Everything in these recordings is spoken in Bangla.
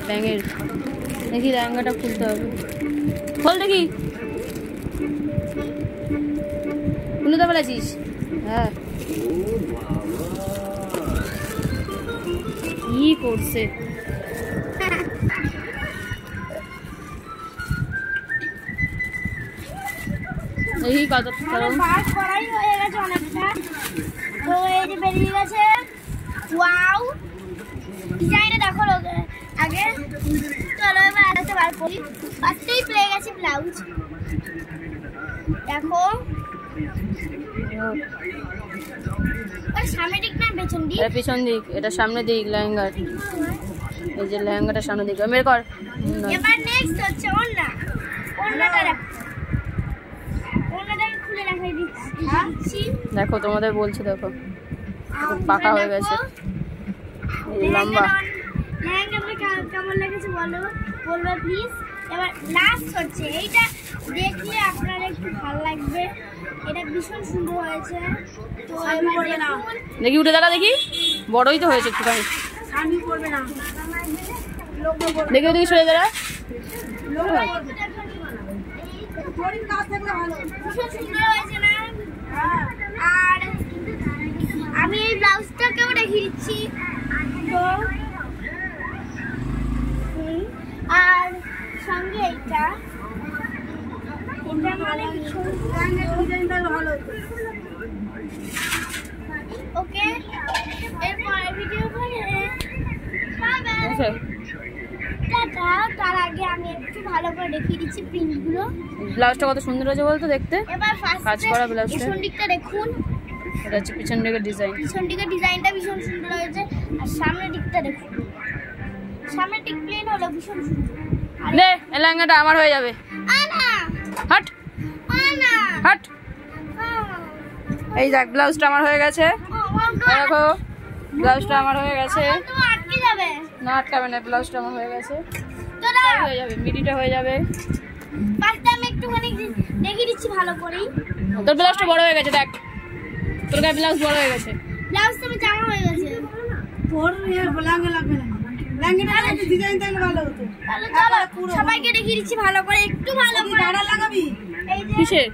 ব্যাঙের দেখি লেহেঙ্গাটা খুলতে হবে। খোল দেখি, খুলে বলেছিস? হ্যাঁ, কি করছে? এই কত করাই হয়ে গেছে অনেকটা। তো এই যে বেরিয়ে গেছে। ওয়াও, ডিজাইনটা দেখো আগে। চলো এবার আরেকটা বার করি। ফার্স্টেই পেয়ে গেছি ব্লাউজ, দেখো। সামনের দিক না পেছন দিক? পেছন দিক, এটা সামনে দিক লেহেঙ্গার। এই যে লেহেঙ্গাটা সামনে দিক, বের কর। এবার নেক্সট হচ্ছে ওড়না। ওড়নাটা ওড়নাটাকে খুলে দেখাই দিচ্ছি। দেখো তোমাদের বলছি, দেখো পাকা হয়ে গেছে, লম্বা। লেহেঙ্গাটা কেমন লেগেছে বলবে প্লিজ। এবার লাস্ট হচ্ছে এইটা, দেখলে আপনার একটু ভালো লাগবে। এটা ভীষণ সুন্দর হয়েছে। তো দেখি উঠে দেখা, দেখি বড়ই তো হয়েছে একটুখানি। আমি করবে না, দেখি ওদিকে সরে দাঁড়া। ভীষণ সুন্দর হয়েছে না? আর আমি এই ব্লাউজটাকেও দেখিয়ে দিচ্ছি। তো আর সঙ্গে এটা মানে ওকে। এরপর ভিডিও করে টাটা। তার আগে আমি একটু ভালো করে দেখিয়ে দিচ্ছি প্রিন্টগুলো। ব্লাউজটা কত সুন্দর হয়েছে বলতো দেখতে। এবার কাজ করা ব্লাউজটা, পিছন দিকটা দেখুন। এটা হচ্ছে পিছন দিকের ডিজাইন। পিছন দিকের ডিজাইনটা ভীষণ সুন্দর হয়েছে। আর সামনের দিকটা দেখুন, সামনের দিক প্লেন হলো ভীষণ সুন্দর। লে এই লেহেঙ্গাটা আমার হয়ে যাবে। আনা হাট আনা হাট। এই দেখ ব্লাউজটা আমার হয়ে গেছে। দেখো ব্লাউজটা আমার হয়ে গেছে। তো আটকে যাবে না, আটকাবে না। ব্লাউজটা আমার হয়ে গেছে, তো না হয়ে যাবে, মিডিটা হয়ে যাবে। পাশটা আমি একটুখানি দেখিয়ে দিচ্ছি ভালো করেই। তোর ব্লাউজটা বড় হয়ে গেছে, দেখ তোর গায়ে ব্লাউজ বড় হয়ে গেছে। ব্লাউজ তো জামা হয়ে গেছে। সবাইকে দেখিয়ে দিচ্ছি ভালো করে, একটু ভালো করে। কিসের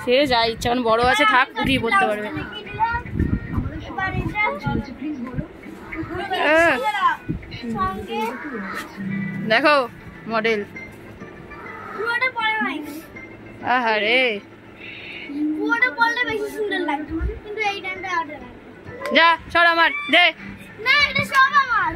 সে যা ইচ্ছা, মানে বড় আছে থাক, উঠিয়ে পড়তে পারবে। দেখো মডেল আহারে, পুরোটা পরলে বেশি সুন্দর লাগবে, কিন্তু এই টাইমটা যা সর আমার দে। না, এটা সব আমার।